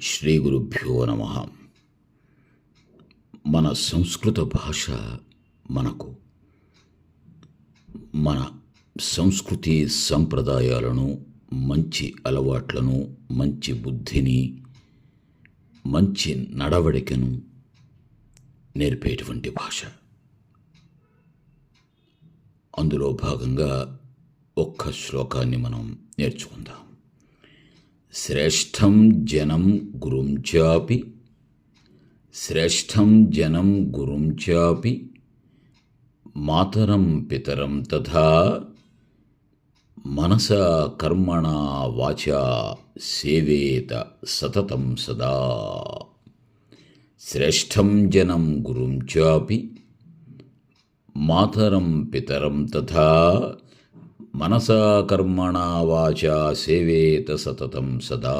శ్రీ గురుభ్యో నమ. మన సంస్కృత భాష మనకు మన సంస్కృతి సంప్రదాయాలను, మంచి అలవాట్లను, మంచి బుద్ధిని, మంచి నడవడికను నేర్పేటువంటి భాష. అందులో భాగంగా ఒక్క శ్లోకాన్ని మనం నేర్చుకుందాం. శ్రేష్టం జనం గురుం చాపి, శ్రేష్టం జనం గురుం చాపి, మాతరం పితరం తథా, మనసా కర్మణా వాచా సేవేత సతతం సదా. శ్రేష్టం జనం గురుం చాపి, మాతరం పితరం తథా, మనసా కర్మణా వాచా సేవేత సతతం సదా.